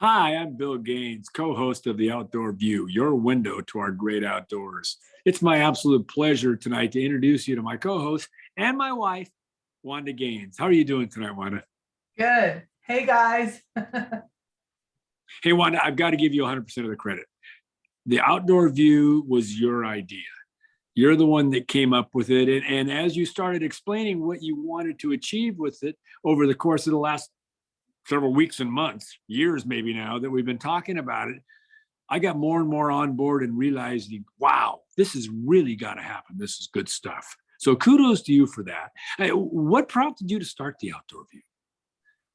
Hi, I'm Bill Gaines, co-host of The Outdoor View, your window to our great outdoors. It's my absolute pleasure tonight to introduce you to my co-host and my wife, Wanda Gaines. How are you doing tonight, Wanda? Good. Hey guys. Hey, Wanda, I've got to give you 100% of the credit. The Outdoor View was your idea. You're the one that came up with it. And as you started explaining what you wanted to achieve with it over the course of the last several weeks and months, years maybe now that we've been talking about it, I got more and more on board and realizing, wow, this has really got to happen. This is good stuff. So kudos to you for that. Hey, what prompted you to start the Outdoor View?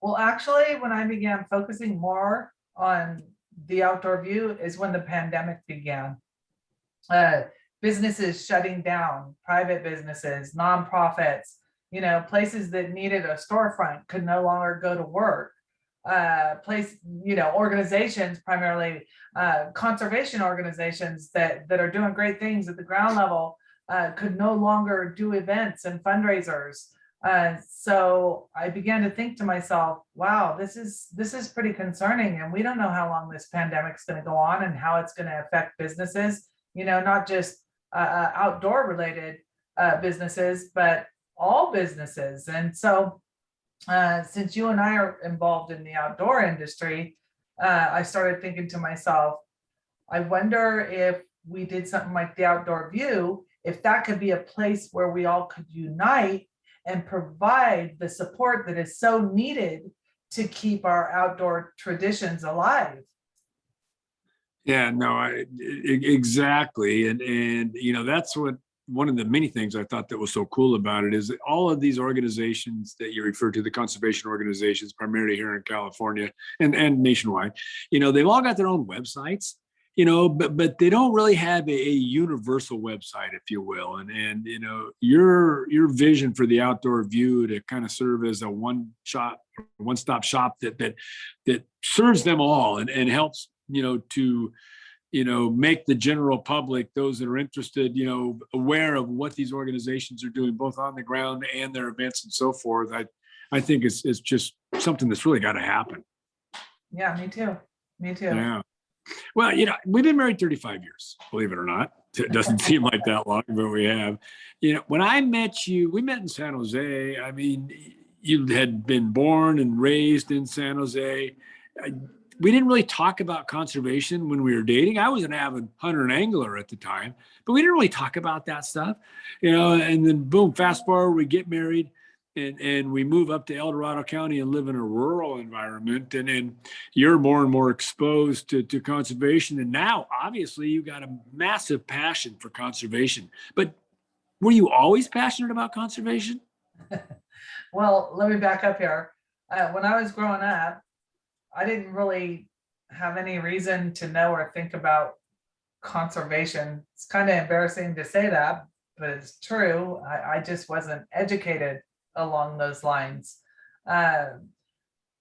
Well, actually, when I began focusing more on the outdoor view is when the pandemic began. Uh, Businesses shutting down, private businesses, nonprofits, places that needed a storefront could no longer go to work. Organizations, primarily conservation organizations that are doing great things at the ground level, could no longer do events and fundraisers. So I began to think to myself, wow, this is pretty concerning, and we don't know how long this pandemic's going to go on and how it's going to affect businesses, not just outdoor related businesses, but all businesses. And so since you and I are involved in the outdoor industry, I started thinking to myself, I wonder if we did something like the Outdoor View, if that could be a place where we all could unite and provide the support that is so needed to keep our outdoor traditions alive. Yeah, no, exactly. And that's what one of the many things I thought that was so cool about it is that all of these organizations that you refer to, the conservation organizations, primarily here in California and nationwide, they've all got their own websites, but they don't really have a universal website, if you will. And your vision for the Outdoor View to kind of serve as a one-stop shop that serves them all and helps, to make the general public, those that are interested, aware of what these organizations are doing, both on the ground and their events and so forth. I think it's just something that's really got to happen. Yeah, me too. Me too. Yeah. Well, we've been married 35 years, believe it or not. It doesn't seem like that long, but we have. When I met you, we met in San Jose. I mean, you had been born and raised in San Jose. We didn't really talk about conservation when we were dating. I was an avid hunter and angler at the time, but we didn't really talk about that stuff, and then boom, fast forward, we get married and we move up to El Dorado County and live in a rural environment. And then you're more and more exposed to conservation. And now obviously you got a massive passion for conservation, but were you always passionate about conservation? Well, let me back up here. When I was growing up, I didn't really have any reason to know or think about conservation. It's kind of embarrassing to say that, but it's true. I just wasn't educated along those lines. My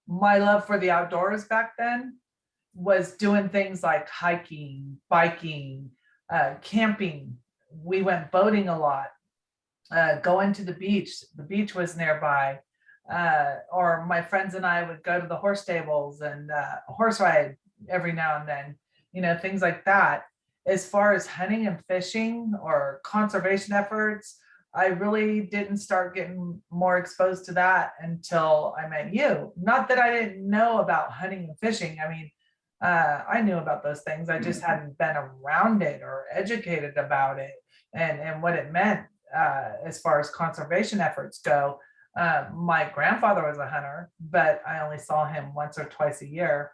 love for the outdoors back then was doing things like hiking, biking, camping. We went boating a lot, going to the beach. The beach was nearby. Or my friends and I would go to the horse stables and horse ride every now and then, things like that. As far as hunting and fishing or conservation efforts, I really didn't start getting more exposed to that until I met you. Not that I didn't know about hunting and fishing. I mean, I knew about those things. I just hadn't been around it or educated about it and what it meant as far as conservation efforts go. My grandfather was a hunter, but I only saw him once or twice a year.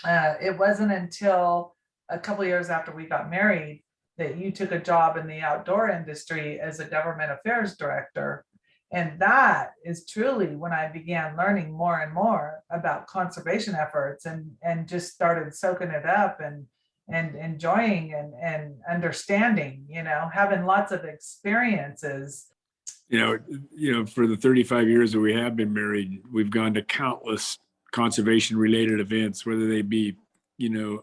It wasn't until a couple of years after we got married that you took a job in the outdoor industry as a government affairs director. And that is truly when I began learning more and more about conservation efforts and just started soaking it up and enjoying and understanding, having lots of experiences. For the 35 years that we have been married, we've gone to countless conservation related events, whether they be,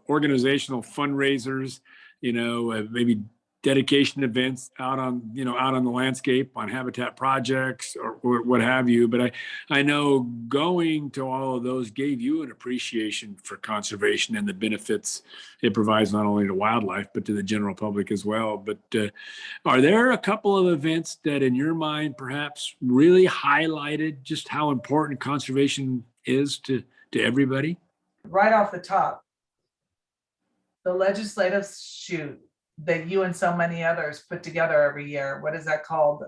organizational fundraisers, maybe dedication events out on, out on the landscape on habitat projects or what have you. But I know going to all of those gave you an appreciation for conservation and the benefits it provides not only to wildlife, but to the general public as well. But are there a couple of events that in your mind perhaps really highlighted just how important conservation is to everybody? Right off the top, the legislative shoot that you and so many others put together every year. What is that called?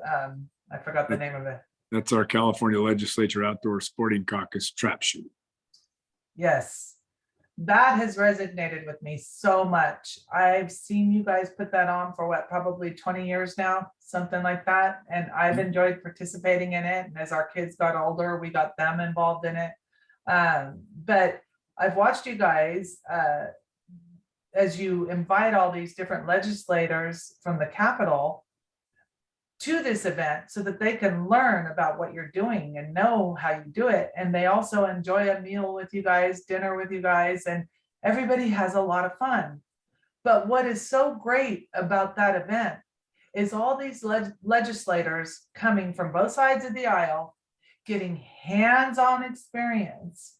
I forgot the name of it. That's our California Legislature Outdoor Sporting Caucus trap shoot. Yes, that has resonated with me so much. I've seen you guys put that on for what, probably 20 years now, something like that. And I've enjoyed participating in it. And as our kids got older, we got them involved in it. But I've watched you guys as you invite all these different legislators from the Capitol to this event so that they can learn about what you're doing and know how you do it. And they also enjoy a meal with you guys, dinner with you guys, and everybody has a lot of fun. But what is so great about that event is all these legislators coming from both sides of the aisle, getting hands-on experience,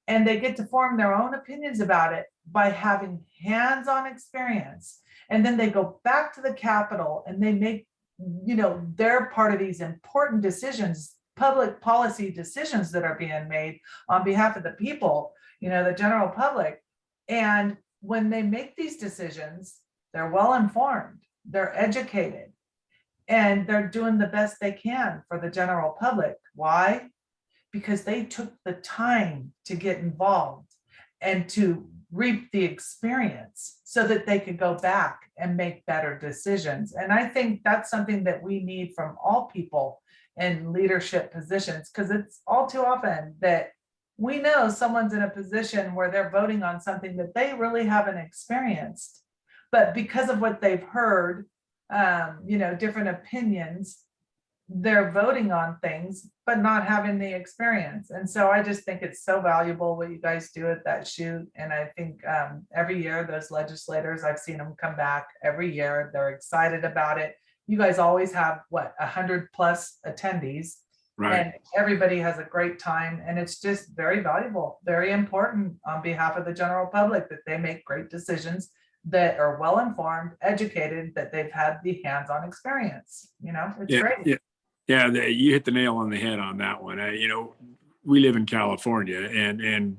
and they get to form their own opinions about it by having hands-on experience. And then they go back to the Capitol and they make, they're part of these important decisions, public policy decisions that are being made on behalf of the people, the general public. And when they make these decisions, they're well informed, they're educated, and they're doing the best they can for the general public. Why? Because they took the time to get involved and to reap the experience so that they could go back and make better decisions. And I think that's something that we need from all people in leadership positions, because it's all too often that we know someone's in a position where they're voting on something that they really haven't experienced, but because of what they've heard, different opinions, they're voting on things, but not having the experience. And so I just think it's so valuable what you guys do at that shoot. And I think every year those legislators, I've seen them come back every year. They're excited about it. You guys always have 100+ attendees, Right. And everybody has a great time. And it's just very valuable, very important on behalf of the general public that they make great decisions that are well informed, educated, that they've had the hands-on experience. It's great. Yeah, you hit the nail on the head on that one. We live in California, and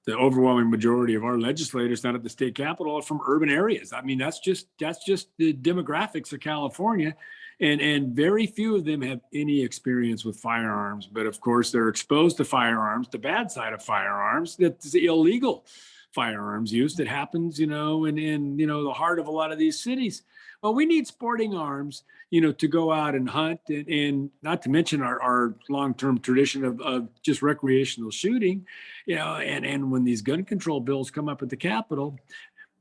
the overwhelming majority of our legislators down at the state capitol are from urban areas. I mean, that's just the demographics of California, and very few of them have any experience with firearms. But of course, they're exposed to firearms, the bad side of firearms, that's the illegal firearms use that happens, in the heart of a lot of these cities. Well, we need sporting arms, to go out and hunt, and not to mention our long-term tradition of just recreational shooting, and when these gun control bills come up at the Capitol,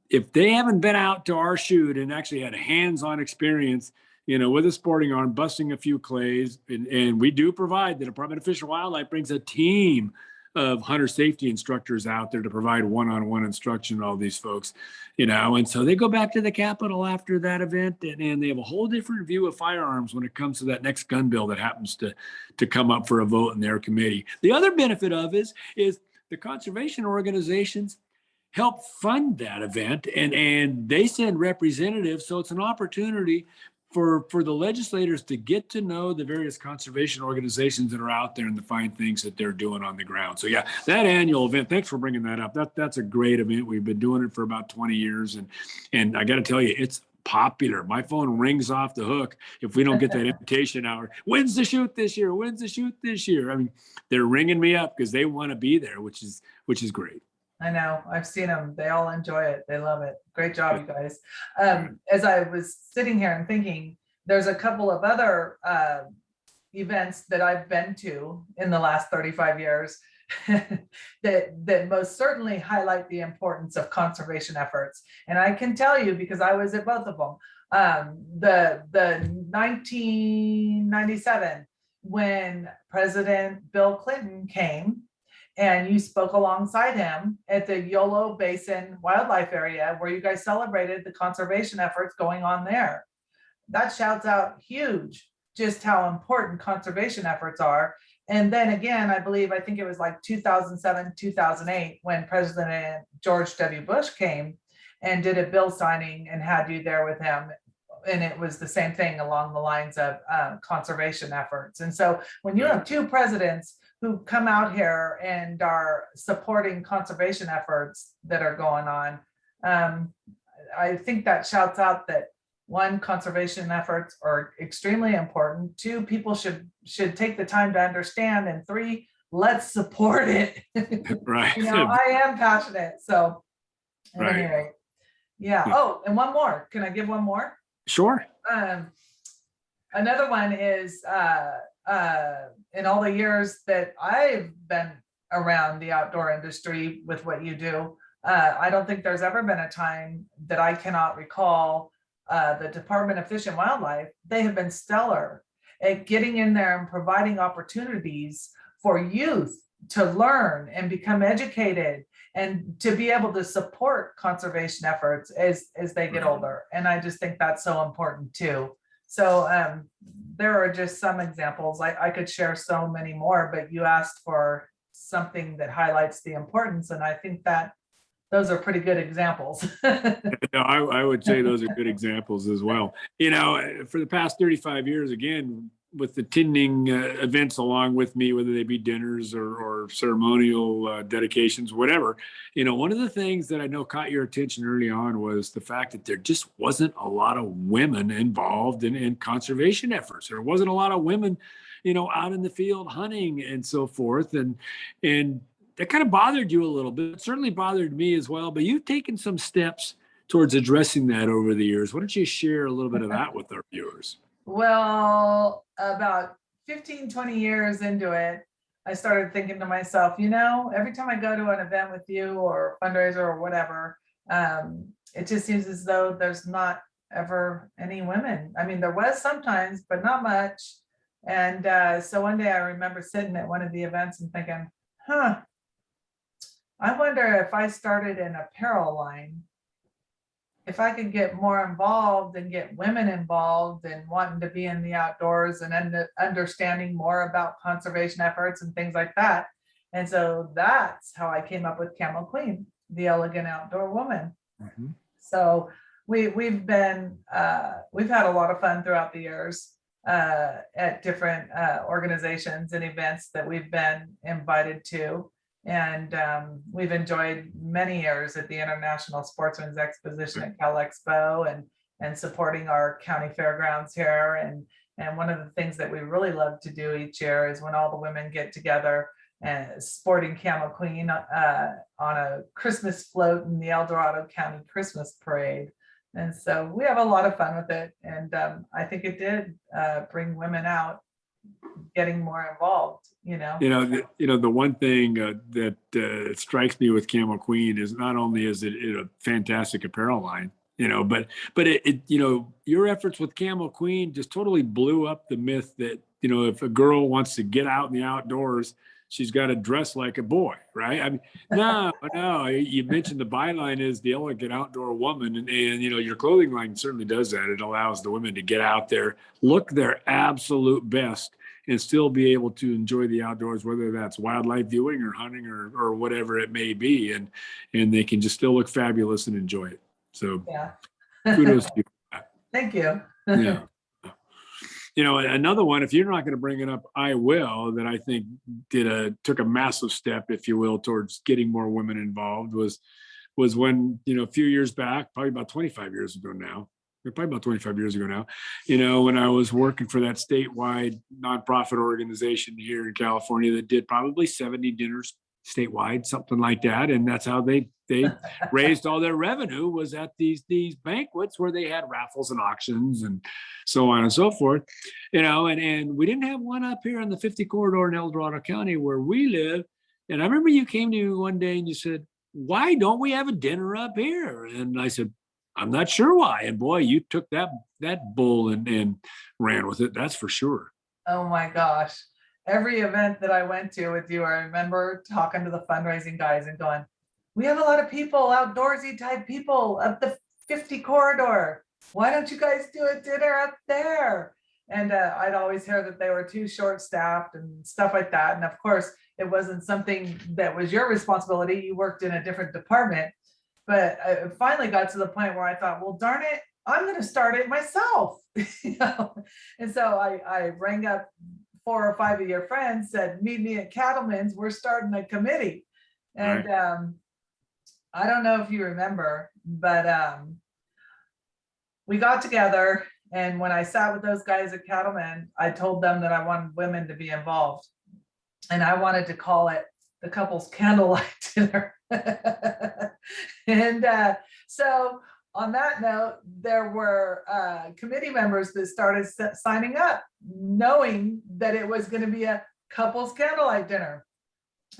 if they haven't been out to our shoot and actually had a hands-on experience, with a sporting arm, busting a few clays, and we do provide, the Department of Fish and Wildlife brings a team of hunter safety instructors out there to provide one-on-one instruction to all these folks, and so they go back to the Capitol after that event, and they have a whole different view of firearms when it comes to that next gun bill that happens to come up for a vote in their committee. The other benefit of is the conservation organizations help fund that event, and they send representatives, so it's an opportunity for the legislators to get to know the various conservation organizations that are out there and the fine things that they're doing on the ground. So yeah, that annual event, thanks for bringing that up. That's a great event. We've been doing it for about 20 years. And I got to tell you, it's popular. My phone rings off the hook if we don't get that invitation hour. When's the shoot this year? When's the shoot this year? I mean, they're ringing me up because they want to be there, which is great. I know, I've seen them. They all enjoy it. They love it. Great job, you guys. As I was sitting here and thinking, there's a couple of other events that I've been to in the last 35 years that most certainly highlight the importance of conservation efforts. And I can tell you, because I was at both of them, the 1997, when President Bill Clinton came and you spoke alongside him at the Yolo Basin Wildlife Area where you guys celebrated the conservation efforts going on there. That shouts out huge just how important conservation efforts are. And then again, I think it was like 2007, 2008, when President George W. Bush came and did a bill signing and had you there with him. And it was the same thing along the lines of conservation efforts. And so when you have two presidents who come out here and are supporting conservation efforts that are going on, I think that shouts out that one, conservation efforts are extremely important. Two, people should take the time to understand. And three, let's support it. Right. I am passionate. So at any Right. rate, yeah. Oh, and one more. Can I give one more? Sure. Another one is in all the years that I've been around the outdoor industry with what you do, I don't think there's ever been a time that I cannot recall the Department of Fish and Wildlife. They have been stellar at getting in there and providing opportunities for youth to learn and become educated and to be able to support conservation efforts as they get older. And I just think that's so important too. So there are just some examples. I could share so many more, but you asked for something that highlights the importance, and I think that those are pretty good examples. I would say those are good examples as well. For the past 35 years, again, with attending events along with me, whether they be dinners or ceremonial dedications, whatever, one of the things that I know caught your attention early on was the fact that there just wasn't a lot of women involved in conservation efforts. There wasn't a lot of women, out in the field hunting and so forth. And that kind of bothered you a little bit. It certainly bothered me as well, but you've taken some steps towards addressing that over the years. Why don't you share a little bit of that with our viewers? Well, about 15, 20 years into it, I started thinking to myself, every time I go to an event with you or fundraiser or whatever, it just seems as though there's not ever any women. I mean, there was sometimes, but not much. And so one day I remember sitting at one of the events and thinking, I wonder if I started an apparel line, if I could get more involved and get women involved and wanting to be in the outdoors and understanding more about conservation efforts and things like that. And so that's how I came up with Camo Queen, the elegant outdoor woman. Mm-hmm. So we've had a lot of fun throughout the years at different organizations and events that we've been invited to. And we've enjoyed many years at the International Sportsman's Exposition at Cal Expo and supporting our county fairgrounds here. And one of the things that we really love to do each year is when all the women get together and sporting Camo Queen on a Christmas float in the El Dorado County Christmas Parade. And so we have a lot of fun with it. And I think it did bring women out, getting more involved. The one thing that strikes me with Camo Queen is not only is it a fantastic apparel line, but it your efforts with Camo Queen just totally blew up the myth that if a girl wants to get out in the outdoors, she's got to dress like a boy, right? I mean, no. You mentioned the byline is the elegant outdoor woman, and your clothing line certainly does that. It allows the women to get out there, look their absolute best, and still be able to enjoy the outdoors, whether that's wildlife viewing or hunting or whatever it may be, and they can just still look fabulous and enjoy it. So, yeah. Kudos to you for that. Thank you. Yeah. Another one, if you're not going to bring it up, I will, that I think took a massive step, if you will, towards getting more women involved was when, a few years back, probably about 25 years ago now, when I was working for that statewide nonprofit organization here in California that did probably 70 dinners statewide, something like that. And that's how they raised all their revenue, was at these banquets where they had raffles and auctions and so on and so forth, and we didn't have one up here in the 50 corridor in El Dorado County where we live. And I remember you came to me one day and you said, why don't we have a dinner up here? And I said, I'm not sure why. And boy, you took that bull and ran with it. That's for sure. Oh my gosh. every event that I went to with you, I remember talking to the fundraising guys and going, we have a lot of people, outdoorsy type people up the 50 corridor. Why don't you guys do a dinner up there? And I'd always hear that they were too short staffed and stuff like that. And of course, it wasn't something that was your responsibility. You worked in a different department. But I finally got to the point where I thought, well, darn it, I'm going to start it myself. You know? And so I rang up 4 or 5 of your friends, said, meet me at Cattleman's. We're starting a committee. And I don't know if you remember, but we got together. And when I sat with those guys at Cattleman, I told them that I wanted women to be involved. And I wanted to call it the couple's candlelight dinner. And so on that note, there were committee members that started signing up, knowing that it was going to be a couple's candlelight dinner.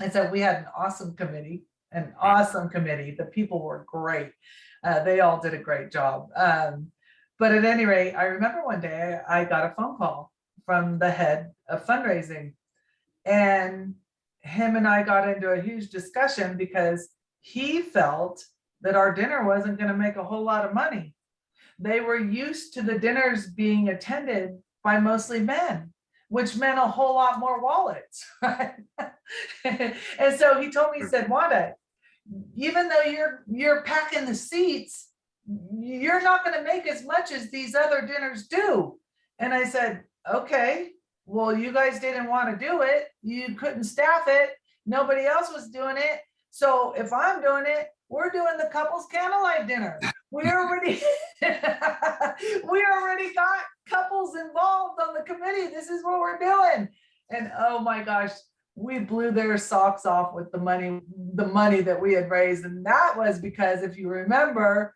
And so we had an awesome committee. The people were great. They all did a great job. But at any rate, I remember one day I got a phone call from the head of fundraising, and him and I got into a huge discussion because he felt that our dinner wasn't going to make a whole lot of money. They were used to the dinners being attended by mostly men, which meant a whole lot more wallets, right? And so he told me, he said, Wanda, even though you're packing the seats, you're not going to make as much as these other dinners do. And I said, okay, well, you guys didn't want to do it. You couldn't staff it. Nobody else was doing it. So if I'm doing it, we're doing the couple's candlelight dinner. We already got couples involved on the committee. This is what we're doing. And oh my gosh, we blew their socks off with the money that we had raised. And that was because, if you remember,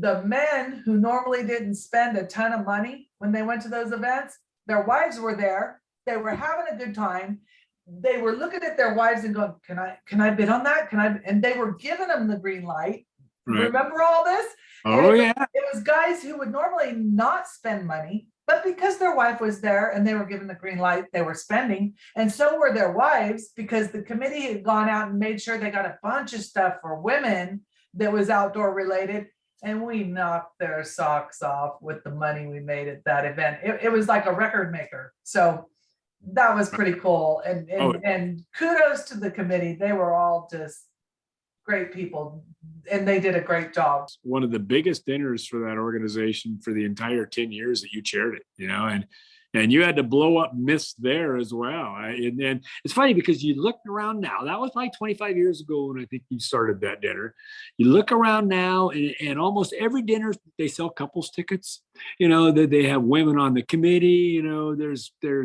the men who normally didn't spend a ton of money when they went to those events, their wives were there. They were having a good time. They were looking at their wives and going, can I bid on that? And they were giving them the green light. Right. Remember all this? Oh, yeah. It was guys who would normally not spend money, but because their wife was there and they were given the green light, they were spending. And so were their wives, because the committee had gone out and made sure they got a bunch of stuff for women that was outdoor related. And we knocked their socks off with the money we made at that event. It was like a record maker. So that was pretty cool. And kudos to the committee. They were all just great people, and they did a great job. One of the biggest dinners for that organization for the entire 10 years that you chaired it, you know, and you had to blow up myths there as well. And it's funny because you look around now, that was like 25 years ago when I think you started that dinner. You look around now and almost every dinner, they sell couples tickets, you know, that they have women on the committee, you know, there's a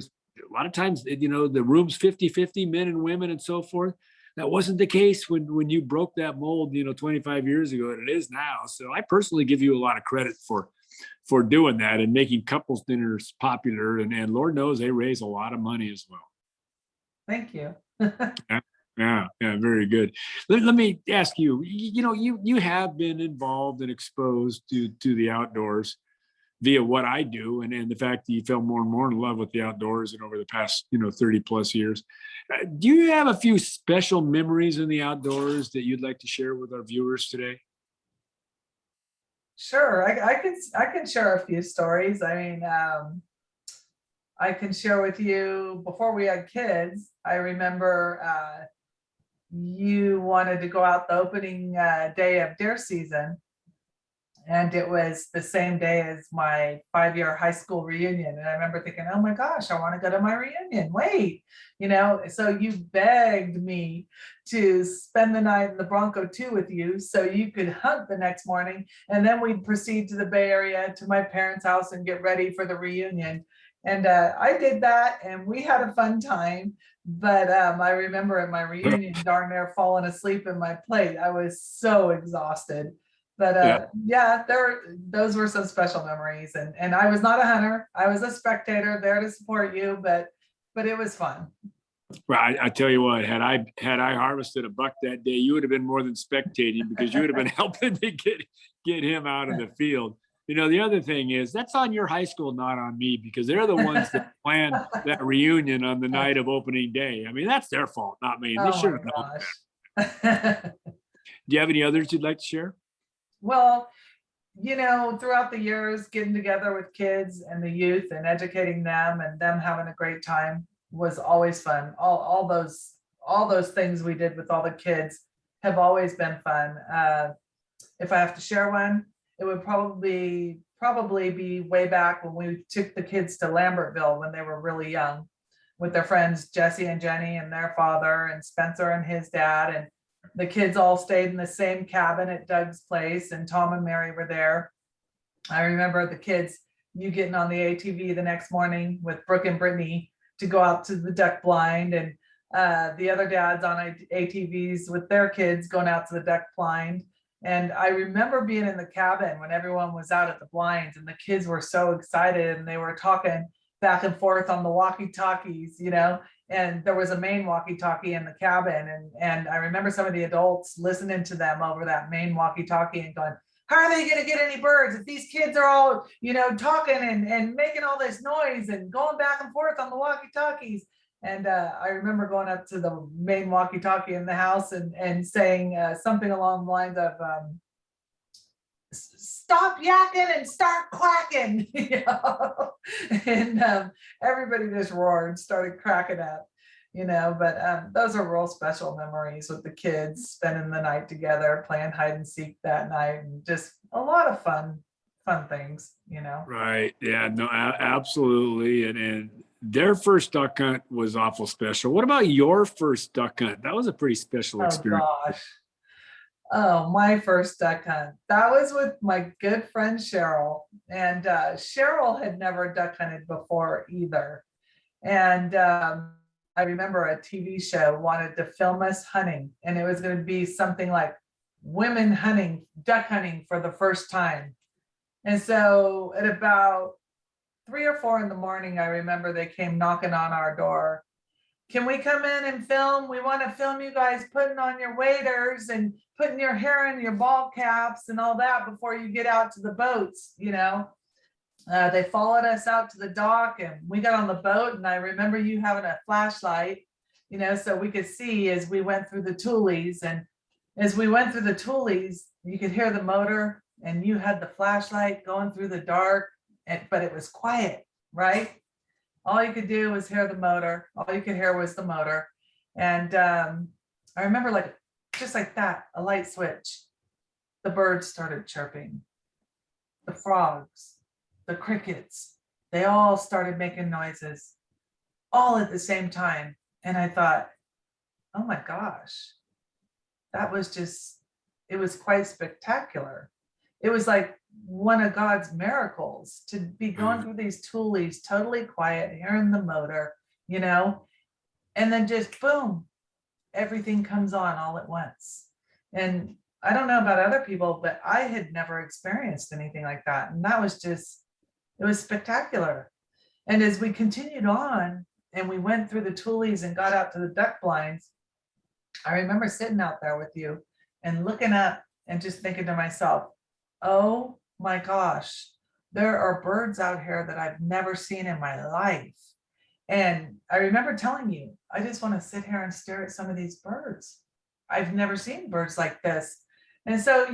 lot of times, you know, the room's 50-50, men and women and so forth. That wasn't the case when you broke that mold, you know, 25 years ago, and it is now. So I personally give you a lot of credit for doing that and making couples dinners popular. And Lord knows they raise a lot of money as well. Thank you. Yeah, very good. Let me ask you, you know, you have been involved and exposed to the outdoors via what I do, and the fact that you fell more and more in love with the outdoors and over the past, you know, 30 plus years. Do you have a few special memories in the outdoors that you'd like to share with our viewers today? Sure, I can share a few stories. I mean, I can share with you, before we had kids, I remember you wanted to go out the opening day of deer season. And it was the same day as my 5-year high school reunion. And I remember thinking, oh my gosh, I want to go to my reunion. Wait, you know, so you begged me to spend the night in the Bronco 2 with you so you could hunt the next morning. And then we'd proceed to the Bay Area to my parents' house and get ready for the reunion. And I did that, and we had a fun time. But I remember at my reunion, darn near falling asleep in my plate. I was so exhausted. But those were some special memories. And I was not a hunter. I was a spectator there to support you, but it was fun. Well, I tell you what, had I harvested a buck that day, you would have been more than spectating, because you would have been helping me get him out of the field. the other thing is that's on your high school, not on me, because they're the ones that planned that reunion on the night of opening day. I mean, that's their fault, not me. They Oh should my have known that. gosh. Do you have any others you'd like to share? Well, throughout the years, getting together with kids and the youth and educating them and them having a great time was always fun. All those things we did with all the kids have always been fun. If I have to share one, it would probably be way back when we took the kids to Lambertville when they were really young, with their friends Jesse and Jenny and their father and Spencer and his dad, and the kids all stayed in the same cabin at Doug's place, and Tom and Mary were there. I remember the kids, you getting on the ATV the next morning with Brooke and Brittany to go out to the duck blind, and the other dads on ATVs with their kids going out to the duck blind. And I remember being in the cabin when everyone was out at the blinds, and the kids were so excited, and they were talking back and forth on the walkie-talkies, and there was a main walkie-talkie in the cabin. And I remember some of the adults listening to them over that main walkie-talkie and going, how are they going to get any birds if these kids are all, talking and making all this noise and going back and forth on the walkie-talkies? And I remember going up to the main walkie-talkie in the house and saying something along the lines of, stop yakking and start quacking, and everybody just roared, started cracking up, but those are real special memories with the kids spending the night together, playing hide and seek that night, and just a lot of fun things. Right. Yeah, no, absolutely. And their first duck hunt was awful special. What about your first duck hunt? That was a pretty special experience. Oh gosh. Oh, my first duck hunt. That was with my good friend Cheryl. And Cheryl had never duck hunted before either. And I remember a TV show wanted to film us hunting, and it was going to be something like women hunting, duck hunting for the first time. And so at about 3 or 4 in the morning, I remember they came knocking on our door. Can we come in and film? We want to film you guys putting on your waders and putting your hair in your ball caps and all that before you get out to the boats, They followed us out to the dock, and we got on the boat, and I remember you having a flashlight, so we could see as we went through the tulies. And as we went through the tulies, you could hear the motor, and you had the flashlight going through the dark, but it was quiet, right? All you could do was hear the motor. All you could hear was the motor. And I remember just like that, a light switch, the birds started chirping, the frogs, the crickets, they all started making noises all at the same time. And I thought, oh my gosh, it was quite spectacular. It was like one of God's miracles to be going through these tulies, totally quiet, hearing the motor, and then just boom, everything comes on all at once. And I don't know about other people, but I had never experienced anything like that. And that was it was spectacular. And as we continued on and we went through the tulies and got out to the duck blinds, I remember sitting out there with you and looking up and just thinking to myself, oh my gosh, there are birds out here that I've never seen in my life. And I remember telling you, I just want to sit here and stare at some of these birds. I've never seen birds like this. And so,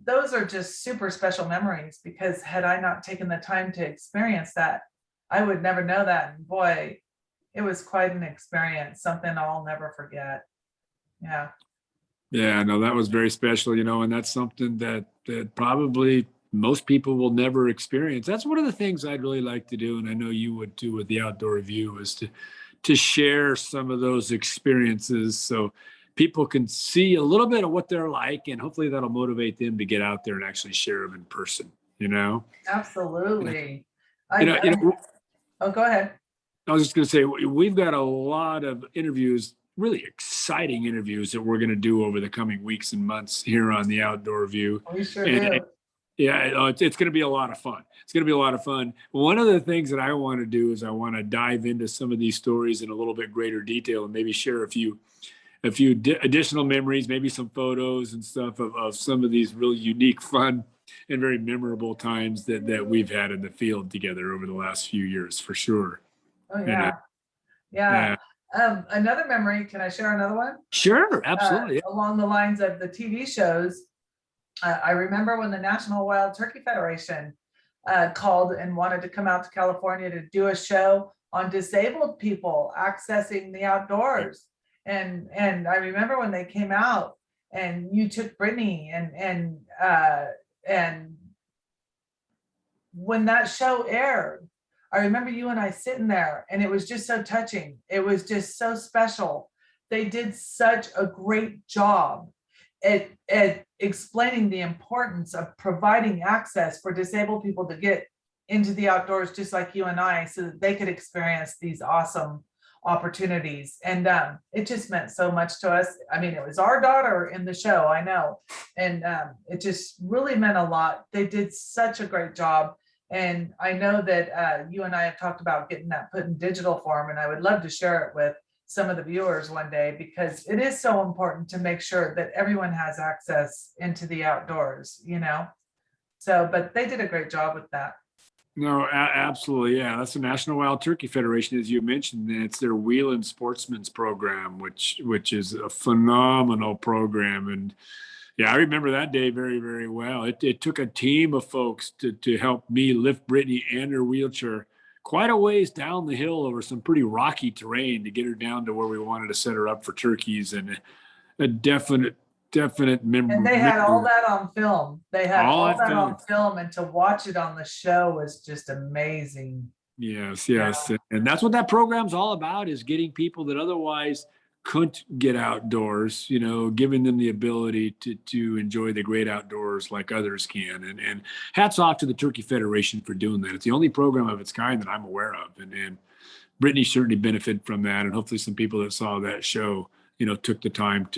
those are just super special memories, because had I not taken the time to experience that, I would never know that. And boy, it was quite an experience, something I'll never forget. Yeah. Yeah, no, that was very special, and that's something that probably most people will never experience. That's one of the things I'd really like to do, and I know you would too with the Outdoor Review, is to share some of those experiences so people can see a little bit of what they're like, and hopefully that'll motivate them to get out there and actually share them in person, Absolutely. Oh, go ahead. I was just going to say, we've got a lot of interviews, really exciting interviews that we're going to do over the coming weeks and months here on the Outdoor Review. We sure do. Yeah, it's going to be a lot of fun. It's going to be a lot of fun. One of the things that I want to do is I want to dive into some of these stories in a little bit greater detail and maybe share a few a few additional memories, maybe some photos and stuff of some of these really unique, fun, and very memorable times that we've had in the field together over the last few years, for sure. Oh And, yeah, yeah. Another memory, can I share another one? sure, absolutely. Along the lines of the TV shows, I remember when the National Wild Turkey Federation called and wanted to come out to California to do a show on disabled people accessing the outdoors. And I remember when they came out and you took Brittany and when that show aired, I remember you and I sitting there and it was just so touching. It was just so special. They did such a great job at explaining the importance of providing access for disabled people to get into the outdoors, just like you and I, so that they could experience these awesome opportunities. And it just meant so much to us. I mean, it was our daughter in the show, I know, and it just really meant a lot. They did such a great job. And I know that you and I have talked about getting that put in digital form, and I would love to share it with some of the viewers one day, because it is so important to make sure that everyone has access into the outdoors, you know? So, but they did a great job with that. No, absolutely. Yeah, that's the National Wild Turkey Federation, as you mentioned. And it's their Wheeling Sportsman's program, which is a phenomenal program. And yeah, I remember that day very, very well. It took a team of folks to help me lift Brittany and her wheelchair quite a ways down the hill over some pretty rocky terrain to get her down to where we wanted to set her up for turkeys, and a definite memory. And they had all that on film. They had All all that that on film. film, and to watch it on the show was just amazing. Yes, Yeah. yes. And that's what that program's all about, is getting people that otherwise couldn't get outdoors, giving them the ability to enjoy the great outdoors like others can. And hats off to the Turkey Federation for doing that. It's the only program of its kind that I'm aware of. And Brittany certainly benefited from that. And hopefully some people that saw that show, took the time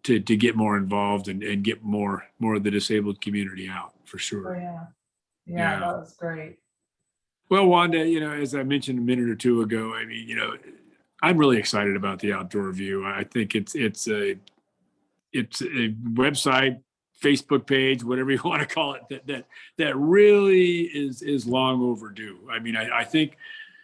to get more involved and get more of the disabled community out, for Oh sure. yeah. Yeah. That was great. Well, Wanda, as I mentioned a minute or two ago, I mean, I'm really excited about the Outdoor View. I think it's a website, Facebook page, whatever you want to call it, that really is long overdue. I mean, I think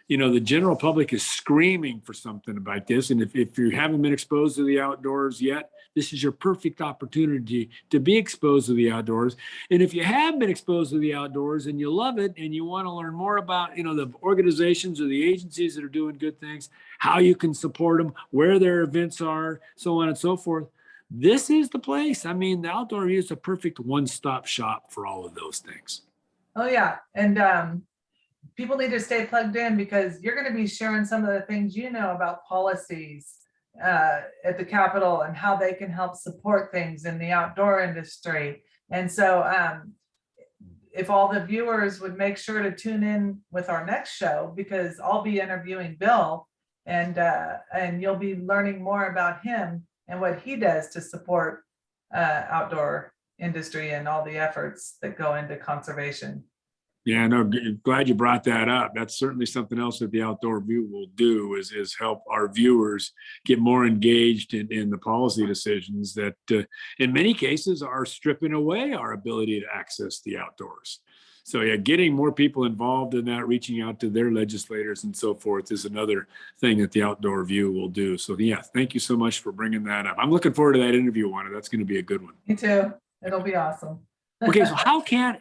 the general public is screaming for something like this. And if you haven't been exposed to the outdoors yet, this is your perfect opportunity to be exposed to the outdoors. And if you have been exposed to the outdoors and you love it and you want to learn more about, the organizations or the agencies that are doing good things, how you can support them, where their events are, so on and so forth, this is the place. I mean, the Outdoor View is a perfect one-stop shop for all of those things. Oh yeah. And people need to stay plugged in, because you're going to be sharing some of the things about policies at the Capitol and how they can help support things in the outdoor industry. And so if all the viewers would make sure to tune in with our next show, because I'll be interviewing Bill, and you'll be learning more about him and what he does to support outdoor industry and all the efforts that go into conservation. Yeah, no, glad you brought that up. That's certainly something else that the Outdoor View will do is help our viewers get more engaged in the policy decisions that in many cases are stripping away our ability to access the outdoors. So yeah, getting more people involved in that, reaching out to their legislators and so forth, is another thing that the Outdoor View will do. So yeah, thank you so much for bringing that up. I'm looking forward to that interview, Wanda. That's going to be a good one. Me too. It'll be awesome. Okay, so how can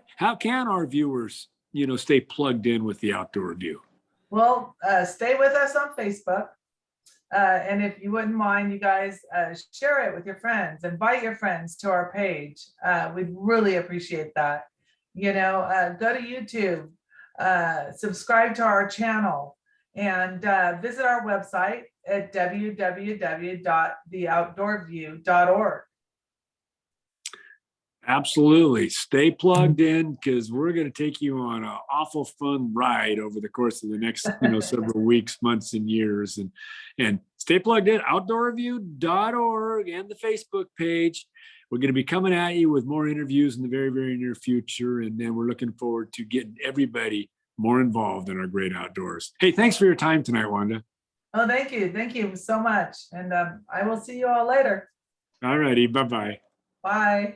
our viewers stay plugged in with the Outdoor View? Well, stay with us on Facebook. And if you wouldn't mind, you guys share it with your friends, invite your friends to our page. We'd really appreciate that. Go to YouTube, subscribe to our channel, and visit our website at www.theoutdoorview.org. Absolutely. Stay plugged in, because we're going to take you on an awful fun ride over the course of the next several weeks, months, and years. And stay plugged in, outdoorview.org and the Facebook page. We're going to be coming at you with more interviews in the very, very near future. And then we're looking forward to getting everybody more involved in our great outdoors. Hey, thanks for your time tonight, Wanda. Oh, thank you so much. And I will see you all later. All righty, bye-bye. Bye.